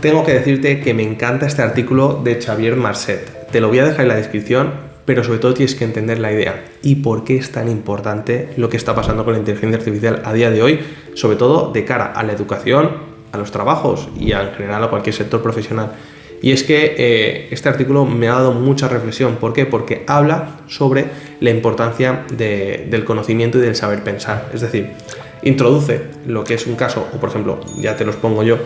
Tengo que decirte que me encanta este artículo de Xavier Marcet. Te lo voy a dejar en la descripción, pero sobre todo tienes que entender la idea y por qué es tan importante lo que está pasando con la inteligencia artificial a día de hoy, sobre todo de cara a la educación, a los trabajos y en general a cualquier sector profesional. Y es que este artículo me ha dado mucha reflexión. ¿Por qué? Porque habla sobre la importancia del conocimiento y del saber pensar. Es decir, introduce lo que es un caso, o por ejemplo, ya te los pongo yo,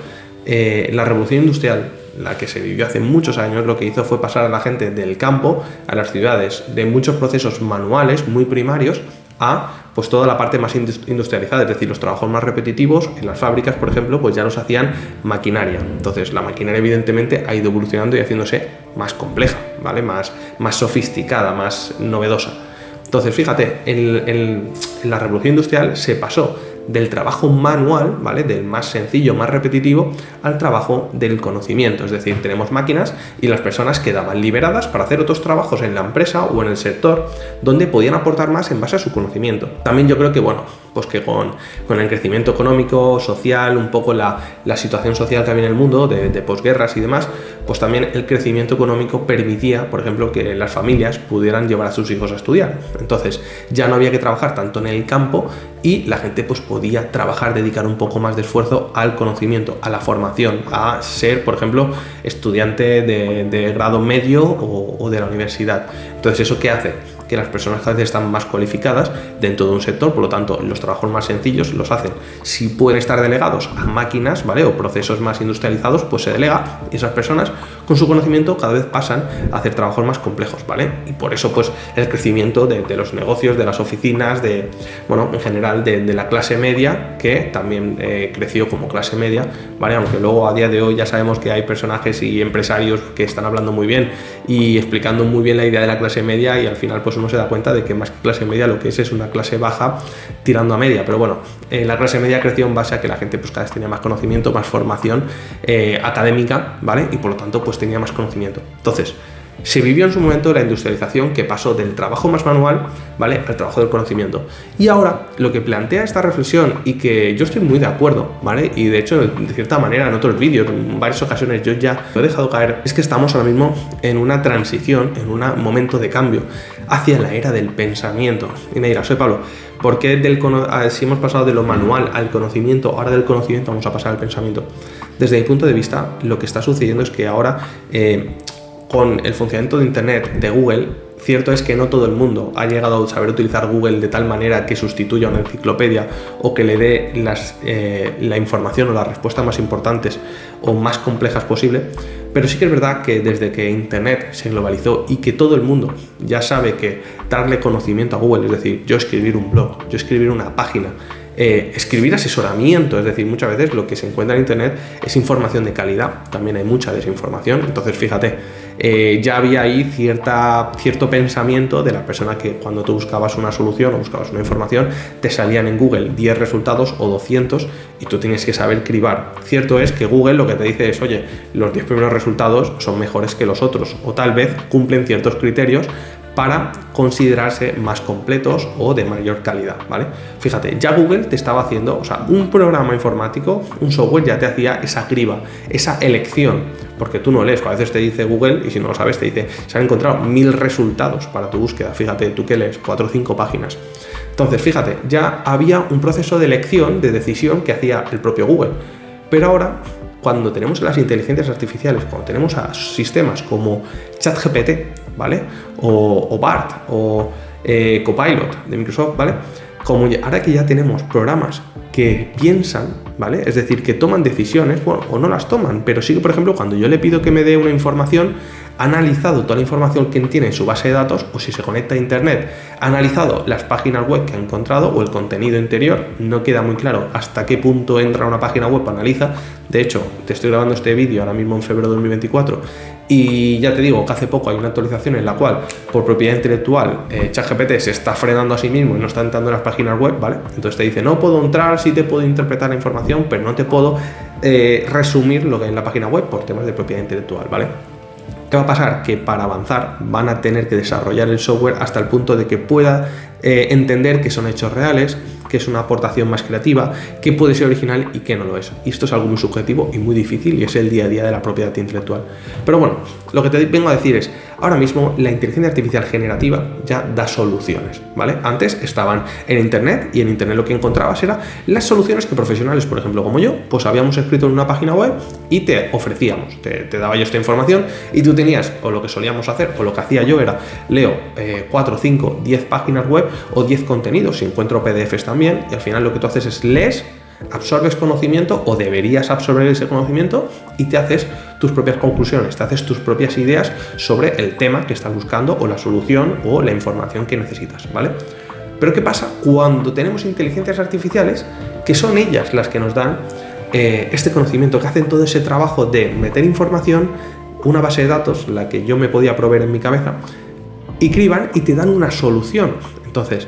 la revolución industrial, la que se vivió hace muchos años, lo que hizo fue pasar a la gente del campo a las ciudades, de muchos procesos manuales muy primarios a pues toda la parte más industrializada, es decir, los trabajos más repetitivos en las fábricas, por ejemplo, pues ya los hacían maquinaria. Entonces la maquinaria evidentemente ha ido evolucionando y haciéndose más compleja, ¿vale? Más sofisticada, más novedosa. Entonces fíjate, en la revolución industrial se pasó del trabajo manual, ¿vale? Del más sencillo, más repetitivo, al trabajo del conocimiento. Es decir, tenemos máquinas y las personas quedaban liberadas para hacer otros trabajos en la empresa o en el sector donde podían aportar más en base a su conocimiento. También yo creo que, bueno, pues que con el crecimiento económico, social, un poco la situación social que había en el mundo, de posguerras y demás, pues también el crecimiento económico permitía, por ejemplo, que las familias pudieran llevar a sus hijos a estudiar. Entonces ya no había que trabajar tanto en el campo y la gente pues podía trabajar, dedicar un poco más de esfuerzo al conocimiento, a la formación, a ser, por ejemplo, estudiante de grado medio o de la universidad. Entonces, ¿eso qué hace? Que las personas cada vez están más cualificadas dentro de un sector, por lo tanto los trabajos más sencillos los hacen. Si pueden estar delegados a máquinas, ¿vale? O procesos más industrializados, pues se delega y esas personas con su conocimiento cada vez pasan a hacer trabajos más complejos, ¿vale? Y por eso pues el crecimiento de los negocios, de las oficinas, bueno, en general de la clase media, que también creció como clase media, ¿vale? Aunque luego a día de hoy ya sabemos que hay personajes y empresarios que están hablando muy bien y explicando muy bien la idea de la clase media y al final pues uno se da cuenta de que más que clase media lo que es una clase baja tirando a media, pero bueno, la clase media creció en base a que la gente pues cada vez tenía más conocimiento, más formación académica, ¿vale? Y por lo tanto pues tenía más conocimiento. Entonces, se vivió en su momento la industrialización que pasó del trabajo más manual, ¿vale?, al trabajo del conocimiento. Y ahora lo que plantea esta reflexión y que yo estoy muy de acuerdo, ¿vale?, y de hecho de cierta manera en otros vídeos, en varias ocasiones yo ya lo he dejado caer, es que estamos ahora mismo en una transición, en un momento de cambio hacia la era del pensamiento. Y me dirás, soy Pablo, ¿por qué si hemos pasado de lo manual al conocimiento, ahora del conocimiento vamos a pasar al pensamiento? Desde mi punto de vista, lo que está sucediendo es que ahora con el funcionamiento de Internet, de Google, cierto es que no todo el mundo ha llegado a saber utilizar Google de tal manera que sustituya una enciclopedia o que le dé la información o las respuestas más importantes o más complejas posible, pero sí que es verdad que desde que Internet se globalizó y que todo el mundo ya sabe que darle conocimiento a Google, es decir, yo escribir un blog, yo escribir una página, escribir asesoramiento, es decir, muchas veces lo que se encuentra en Internet es información de calidad, también hay mucha desinformación. Entonces fíjate, ya había ahí cierto pensamiento de la persona que cuando tú buscabas una solución o buscabas una información te salían en Google 10 resultados o 200 y tú tienes que saber cribar. Cierto es que Google lo que te dice es, oye, los 10 primeros resultados son mejores que los otros o tal vez cumplen ciertos criterios para considerarse más completos o de mayor calidad, ¿vale? Fíjate, ya Google te estaba haciendo, o sea, un programa informático, un software ya te hacía esa criba, esa elección, porque tú no lees, a veces te dice Google y si no lo sabes te dice, se han encontrado 1000 resultados para tu búsqueda, fíjate, tú que lees 4 o 5 páginas. Entonces, fíjate, ya había un proceso de elección, de decisión que hacía el propio Google, pero ahora cuando tenemos las inteligencias artificiales, cuando tenemos a sistemas como ChatGPT, ¿vale? O BART o Copilot de Microsoft, ¿vale? Como ahora que ya tenemos programas que piensan, ¿vale? Es decir, que toman decisiones, bueno, o no las toman, pero sí que, por ejemplo, cuando yo le pido que me dé una información, ha analizado toda la información que tiene en su base de datos, o si se conecta a Internet, ha analizado las páginas web que ha encontrado o el contenido interior. No queda muy claro hasta qué punto entra una página web, analiza. De hecho, te estoy grabando este vídeo ahora mismo en febrero de 2024 y ya te digo que hace poco hay una actualización en la cual, por propiedad intelectual, ChatGPT se está frenando a sí mismo y no está entrando en las páginas web, ¿vale? Entonces te dice, no puedo entrar, sí te puedo interpretar la información, pero no te puedo resumir lo que hay en la página web por temas de propiedad intelectual, ¿vale? ¿Qué va a pasar? Que para avanzar van a tener que desarrollar el software hasta el punto de que pueda entender que son hechos reales, que es una aportación más creativa, que puede ser original y que no lo es. Y esto es algo muy subjetivo y muy difícil y es el día a día de la propiedad intelectual. Pero bueno, lo que te vengo a decir es, ahora mismo la inteligencia artificial generativa ya da soluciones, ¿vale? Antes estaban en Internet y en Internet lo que encontrabas era las soluciones que profesionales, por ejemplo, como yo, pues habíamos escrito en una página web y te ofrecíamos, te daba yo esta información y tú tenías, o lo que solíamos hacer, o lo que hacía yo era, leo 4, 5, 10 páginas web o 10 contenidos, si encuentro PDFs también, y al final lo que tú haces es lees, absorbes conocimiento o deberías absorber ese conocimiento y te haces tus propias conclusiones, te haces tus propias ideas sobre el tema que estás buscando o la solución o la información que necesitas, ¿vale? Pero ¿qué pasa cuando tenemos inteligencias artificiales que son ellas las que nos dan este conocimiento, que hacen todo ese trabajo de meter información, una base de datos, la que yo me podía proveer en mi cabeza, y criban y te dan una solución? Entonces,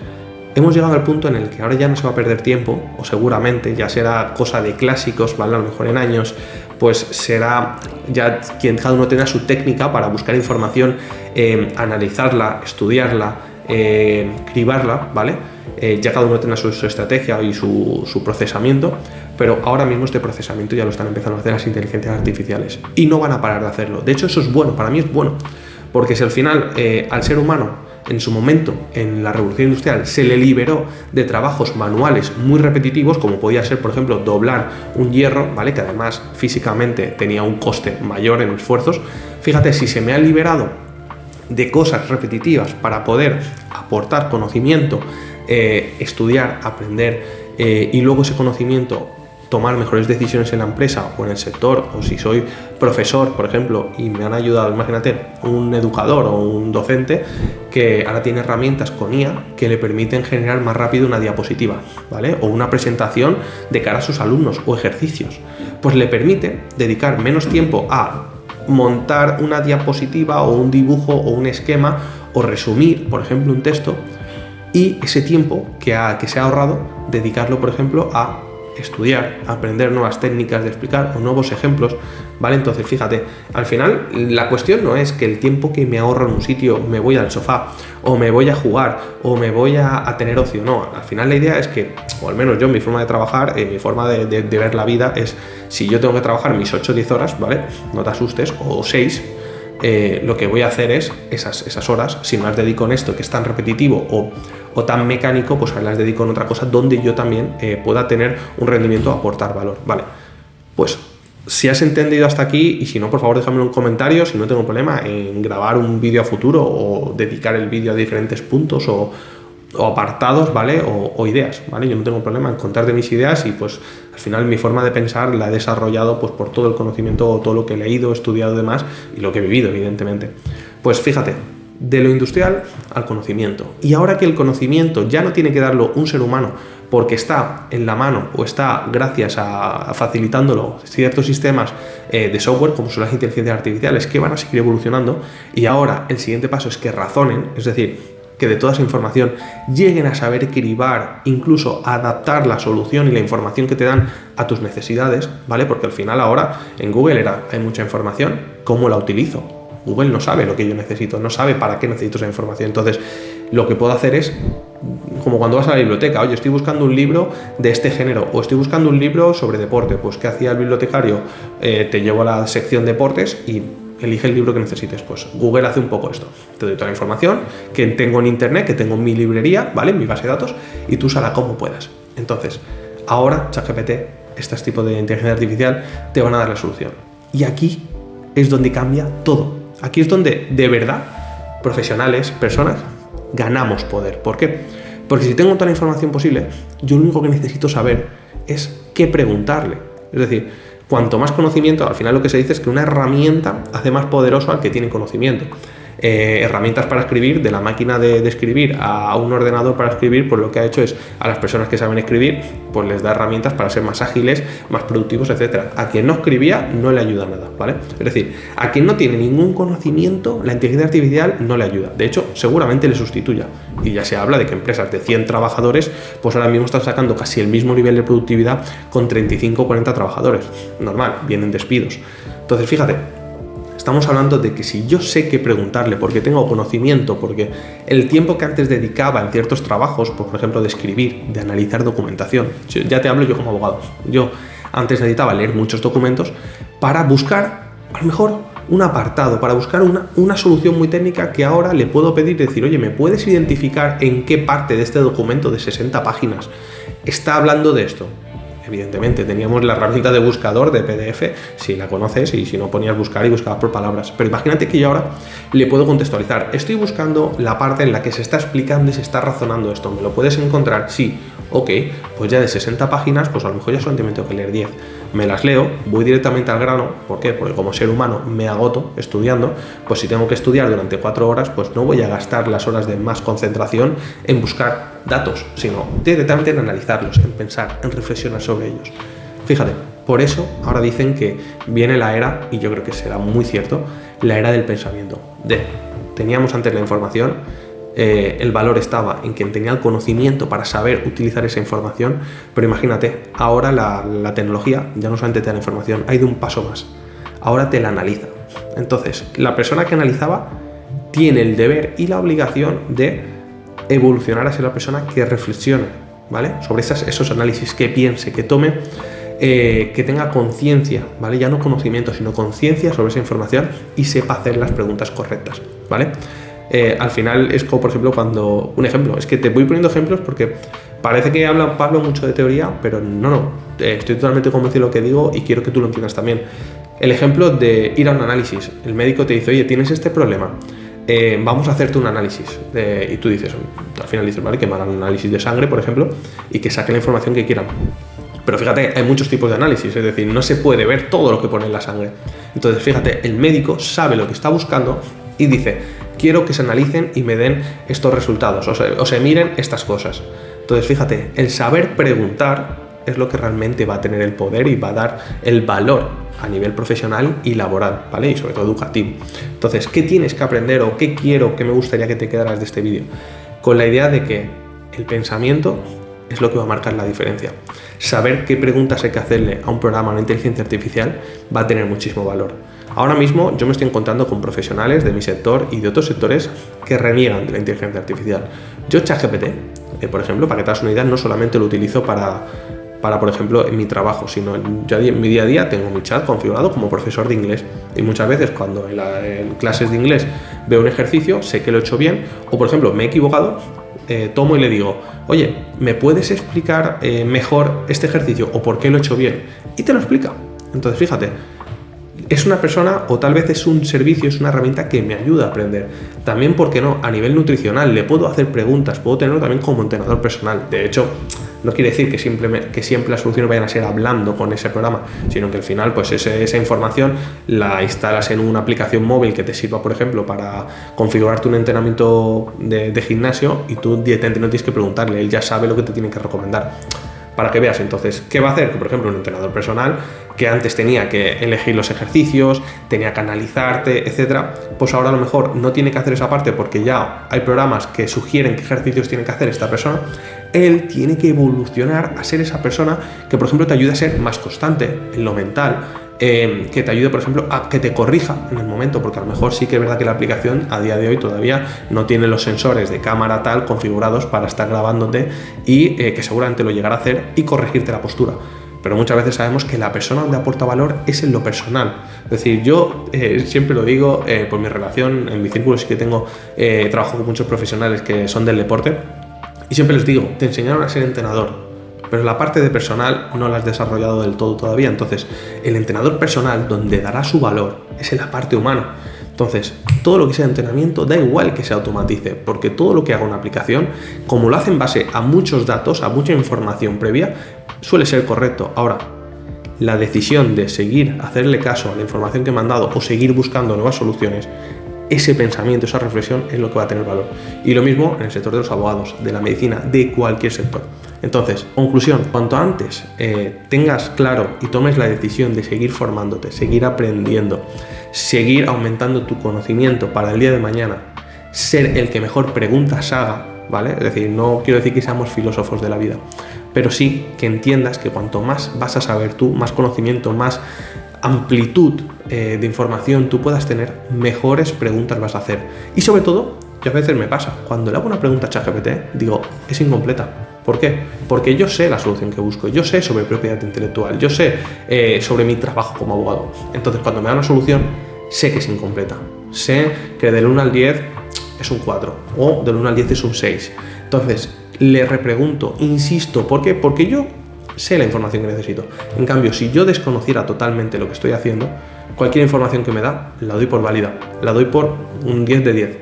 hemos llegado al punto en el que ahora ya no se va a perder tiempo, o seguramente ya será cosa de clásicos, ¿vale? A lo mejor en años, pues será ya quien cada uno tenga su técnica para buscar información, analizarla, estudiarla, cribarla, ¿vale? Ya cada uno tenga su estrategia y su procesamiento, pero ahora mismo este procesamiento ya lo están empezando a hacer las inteligencias artificiales y no van a parar de hacerlo. De hecho, eso es bueno, para mí es bueno, porque si al final al ser humano en su momento, en la revolución industrial, se le liberó de trabajos manuales muy repetitivos, como podía ser, por ejemplo, doblar un hierro, ¿vale? Que además físicamente tenía un coste mayor en esfuerzos. Fíjate, si se me ha liberado de cosas repetitivas para poder aportar conocimiento, estudiar, aprender y luego ese conocimiento tomar mejores decisiones en la empresa o en el sector, o si soy profesor, por ejemplo, y me han ayudado, imagínate, un educador o un docente que ahora tiene herramientas con IA que le permiten generar más rápido una diapositiva, ¿vale? O una presentación de cara a sus alumnos o ejercicios, pues le permite dedicar menos tiempo a montar una diapositiva o un dibujo o un esquema o resumir, por ejemplo, un texto, y ese tiempo que se ha ahorrado, dedicarlo, por ejemplo, a estudiar, aprender nuevas técnicas de explicar o nuevos ejemplos, ¿vale? Entonces, fíjate, al final la cuestión no es que el tiempo que me ahorro en un sitio me voy al sofá, o me voy a jugar, o me voy a tener ocio, no. Al final la idea es que, o al menos yo, mi forma de trabajar, mi forma de ver la vida es, si yo tengo que trabajar mis 8 o 10 horas, ¿vale? No te asustes, o 6, lo que voy a hacer es esas horas, si no las dedico en esto que es tan repetitivo o tan mecánico, pues las dedico en otra cosa donde yo también pueda tener un rendimiento, aportar valor, ¿vale? Pues si has entendido hasta aquí, y si no, por favor déjame un comentario, si no tengo problema en grabar un vídeo a futuro o dedicar el vídeo a diferentes puntos o apartados, ¿vale? O ideas, ¿vale? Yo no tengo problema en contarte mis ideas y pues al final mi forma de pensar la he desarrollado pues por todo el conocimiento o todo lo que he leído, estudiado y demás y lo que he vivido, evidentemente. Pues fíjate, de lo industrial al conocimiento. Y ahora que el conocimiento ya no tiene que darlo un ser humano porque está en la mano o está gracias a facilitándolo ciertos sistemas de software como son las inteligencias artificiales que van a seguir evolucionando, y ahora el siguiente paso es que razonen, es decir, que de toda esa información lleguen a saber cribar, incluso adaptar la solución y la información que te dan a tus necesidades, ¿vale? Porque al final ahora en Google hay mucha información, ¿cómo la utilizo? Google no sabe lo que yo necesito, no sabe para qué necesito esa información. Entonces, lo que puedo hacer es, como cuando vas a la biblioteca, oye, estoy buscando un libro de este género, o estoy buscando un libro sobre deporte, pues ¿qué hacía el bibliotecario? Te llevo a la sección deportes y elige el libro que necesites. Pues Google hace un poco esto, te doy toda la información que tengo en internet, que tengo en mi librería, ¿vale? En mi base de datos, y tú úsala como puedas. Entonces, ahora ChatGPT, este tipo de inteligencia artificial, te van a dar la solución. Y aquí es donde cambia todo. Aquí es donde, de verdad, profesionales, personas, ganamos poder. ¿Por qué? Porque si tengo toda la información posible, yo lo único que necesito saber es qué preguntarle. Es decir, cuanto más conocimiento, al final lo que se dice es que una herramienta hace más poderoso al que tiene conocimiento. Herramientas para escribir, de la máquina de escribir a un ordenador para escribir, pues lo que ha hecho es a las personas que saben escribir, pues les da herramientas para ser más ágiles, más productivos, etcétera. A quien no escribía no le ayuda nada, ¿vale? Es decir, a quien no tiene ningún conocimiento, la inteligencia artificial no le ayuda. De hecho, seguramente le sustituya. Y ya se habla de que empresas de 100 trabajadores, pues ahora mismo están sacando casi el mismo nivel de productividad con 35 o 40 trabajadores. Normal, vienen despidos. Entonces, fíjate, Estamos hablando de que si yo sé qué preguntarle, porque tengo conocimiento, porque el tiempo que antes dedicaba en ciertos trabajos, por ejemplo, de escribir, de analizar documentación, ya te hablo yo como abogado, yo antes necesitaba leer muchos documentos para buscar, a lo mejor, un apartado, para buscar una solución muy técnica que ahora le puedo pedir, decir, oye, ¿me puedes identificar en qué parte de este documento de 60 páginas está hablando de esto? Evidentemente, teníamos la herramienta de buscador de PDF, si la conoces, y si no ponías buscar y buscabas por palabras. Pero imagínate que yo ahora le puedo contextualizar. Estoy buscando la parte en la que se está explicando y se está razonando esto. ¿Me lo puedes encontrar? Sí. Ok, pues ya de 60 páginas, pues a lo mejor ya solamente me tengo que leer 10. Me las leo, voy directamente al grano. ¿Por qué? Porque como ser humano me agoto estudiando. Pues si tengo que estudiar durante 4 horas, pues no voy a gastar las horas de más concentración en buscar datos, sino directamente en analizarlos, en pensar, en reflexionar sobre ellos. Fíjate, por eso ahora dicen que viene la era, y yo creo que será muy cierto, la era del pensamiento. Teníamos antes la información, el valor estaba en quien tenía el conocimiento para saber utilizar esa información, pero imagínate, ahora la tecnología ya no solamente te da la información, ha ido un paso más, ahora te la analiza. Entonces, la persona que analizaba tiene el deber y la obligación de evolucionar a ser la persona que reflexione, ¿vale? Sobre esos análisis, que piense, que tome, que tenga conciencia, ¿vale? Ya no conocimiento, sino conciencia sobre esa información y sepa hacer las preguntas correctas, ¿vale? Al final es como, por ejemplo, cuando... Un ejemplo, es que te voy poniendo ejemplos porque parece que habla Pablo mucho de teoría, pero no, estoy totalmente convencido de lo que digo y quiero que tú lo entiendas también. El ejemplo de ir a un análisis. El médico te dice, oye, tienes este problema, vamos a hacerte un análisis. Y tú dices, al final dices, vale, que me hagan un análisis de sangre, por ejemplo, y que saquen la información que quieran. Pero fíjate, hay muchos tipos de análisis, es decir, no se puede ver todo lo que pone en la sangre. Entonces, fíjate, el médico sabe lo que está buscando y dice, quiero que se analicen y me den estos resultados, o se miren estas cosas. Entonces, fíjate, el saber preguntar es lo que realmente va a tener el poder y va a dar el valor a nivel profesional y laboral, ¿vale? Y sobre todo educativo. Entonces, ¿qué tienes que aprender o qué me gustaría que te quedaras de este vídeo? Con la idea de que el pensamiento es lo que va a marcar la diferencia. Saber qué preguntas hay que hacerle a un programa, a una inteligencia artificial, va a tener muchísimo valor. Ahora mismo yo me estoy encontrando con profesionales de mi sector y de otros sectores que reniegan de la inteligencia artificial. Yo ChatGPT, por ejemplo, para que te hagas una idea, no solamente lo utilizo para por ejemplo, en mi trabajo, sino en mi día a día tengo mi chat configurado como profesor de inglés. Y muchas veces cuando en clases de inglés veo un ejercicio, sé que lo he hecho bien, o por ejemplo me he equivocado, tomo y le digo, oye, ¿me puedes explicar mejor este ejercicio o por qué lo he hecho bien? Y te lo explica. Entonces, fíjate, es una persona o tal vez es un servicio, es una herramienta que me ayuda a aprender. También, ¿por qué no? A nivel nutricional, le puedo hacer preguntas, puedo tenerlo también como entrenador personal. De hecho, no quiere decir que siempre las soluciones vayan a ser hablando con ese programa, sino que al final pues esa información la instalas en una aplicación móvil que te sirva, por ejemplo, para configurarte un entrenamiento de gimnasio y tú directamente no tienes que preguntarle, él ya sabe lo que te tiene que recomendar. Para que veas, entonces, ¿qué va a hacer? Que, por ejemplo, un entrenador personal que antes tenía que elegir los ejercicios, tenía que analizarte, etcétera, pues ahora a lo mejor no tiene que hacer esa parte porque ya hay programas que sugieren qué ejercicios tiene que hacer esta persona. Él tiene que evolucionar a ser esa persona que, por ejemplo, te ayude a ser más constante en lo mental, que te ayude, por ejemplo, a que te corrija en el momento, porque a lo mejor sí que es verdad que la aplicación a día de hoy todavía no tiene los sensores de cámara tal configurados para estar grabándote y que seguramente lo llegará a hacer y corregirte la postura. Pero muchas veces sabemos que la persona donde aporta valor es en lo personal. Es decir, yo siempre lo digo, por mi relación, en mi círculo sí que tengo, trabajo con muchos profesionales que son del deporte y siempre les digo, te enseñaron a ser entrenador, pero la parte de personal no la has desarrollado del todo todavía. Entonces, el entrenador personal, donde dará su valor, es en la parte humana. Entonces, todo lo que sea entrenamiento, da igual que se automatice, porque todo lo que haga una aplicación, como lo hace en base a muchos datos, a mucha información previa, suele ser correcto. Ahora, la decisión de seguir, hacerle caso a la información que me han dado o seguir buscando nuevas soluciones, ese pensamiento, esa reflexión es lo que va a tener valor. Y lo mismo en el sector de los abogados, de la medicina, de cualquier sector. Entonces, conclusión, cuanto antes tengas claro y tomes la decisión de seguir formándote, seguir aprendiendo, seguir aumentando tu conocimiento para el día de mañana, ser el que mejor preguntas haga, ¿vale? Es decir, no quiero decir que seamos filósofos de la vida, pero sí que entiendas que cuanto más vas a saber tú, más conocimiento, más amplitud de información tú puedas tener, mejores preguntas vas a hacer. Y sobre todo, que a veces me pasa, cuando le hago una pregunta a ChatGPT, digo, es incompleta. ¿Por qué? Porque yo sé la solución que busco, yo sé sobre propiedad intelectual, yo sé sobre mi trabajo como abogado. Entonces, cuando me da una solución, sé que es incompleta. Sé que del 1 al 10 es un 4 o del 1 al 10 es un 6. Entonces, le repregunto, insisto, ¿por qué? Porque yo sé la información que necesito. En cambio, si yo desconociera totalmente lo que estoy haciendo, cualquier información que me da, la doy por válida, la doy por un 10 de 10.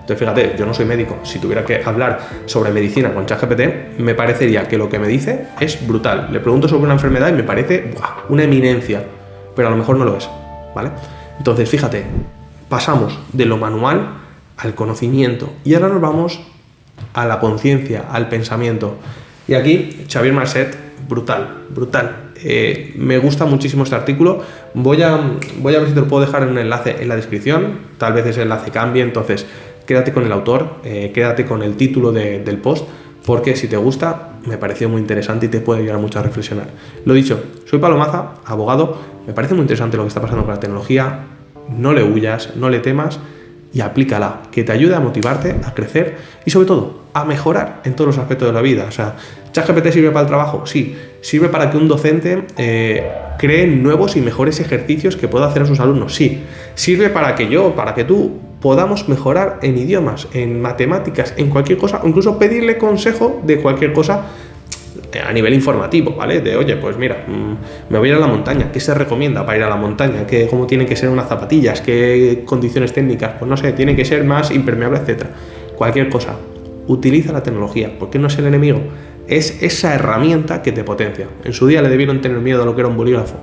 Entonces, fíjate, yo no soy médico. Si tuviera que hablar sobre medicina con ChatGPT, me parecería que lo que me dice es brutal. Le pregunto sobre una enfermedad y me parece una eminencia, pero a lo mejor no lo es, ¿vale? Entonces, fíjate, pasamos de lo manual al conocimiento y ahora nos vamos a la conciencia, al pensamiento. Y aquí, Xavier Marcet, brutal. Me gusta muchísimo este artículo. Voy a ver si te lo puedo dejar en un enlace en la descripción. Tal vez ese enlace cambie, entonces quédate con el autor, quédate con el título del post, porque si te gusta, me pareció muy interesante y te puede ayudar mucho a reflexionar. Lo dicho, soy Pablo Maza, abogado. Me parece muy interesante lo que está pasando con la tecnología. No le huyas, no le temas y aplícala, que te ayude a motivarte, a crecer y sobre todo a mejorar en todos los aspectos de la vida. O sea, ¿ChatGPT sirve para el trabajo? Sí. ¿Sirve para que un docente cree nuevos y mejores ejercicios que pueda hacer a sus alumnos? Sí. ¿Sirve para que tú podamos mejorar en idiomas, en matemáticas, en cualquier cosa, o incluso pedirle consejo de cualquier cosa a nivel informativo, ¿vale? De, oye, pues mira, me voy a ir a la montaña, ¿qué se recomienda para ir a la montaña? ¿Cómo tienen que ser unas zapatillas? ¿Qué condiciones técnicas? Pues no sé, tienen que ser más impermeables, etcétera. Cualquier cosa. Utiliza la tecnología, porque no es el enemigo, es esa herramienta que te potencia. En su día le debieron tener miedo a lo que era un bolígrafo,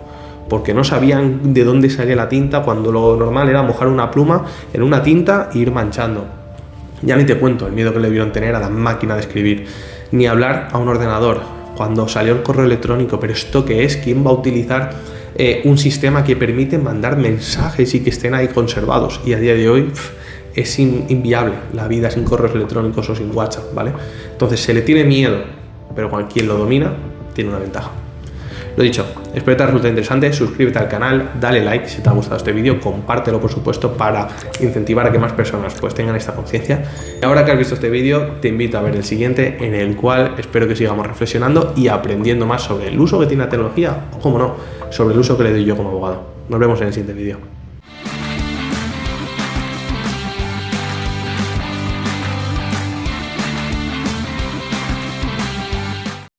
porque no sabían de dónde salía la tinta cuando lo normal era mojar una pluma en una tinta e ir manchando. Ya ni te cuento el miedo que le debieron tener a la máquina de escribir, ni hablar a un ordenador cuando salió el correo electrónico. Pero ¿esto qué es? ¿Quién va a utilizar un sistema que permite mandar mensajes y que estén ahí conservados? Y a día de hoy es inviable la vida sin correos electrónicos o sin WhatsApp, ¿vale? Entonces se le tiene miedo, pero cuando quien lo domina tiene una ventaja. Lo dicho, espero que te resulte interesante, suscríbete al canal, dale like si te ha gustado este vídeo, compártelo por supuesto para incentivar a que más personas pues tengan esta conciencia. Y ahora que has visto este vídeo, te invito a ver el siguiente, en el cual espero que sigamos reflexionando y aprendiendo más sobre el uso que tiene la tecnología o, cómo no, sobre el uso que le doy yo como abogado. Nos vemos en el siguiente vídeo.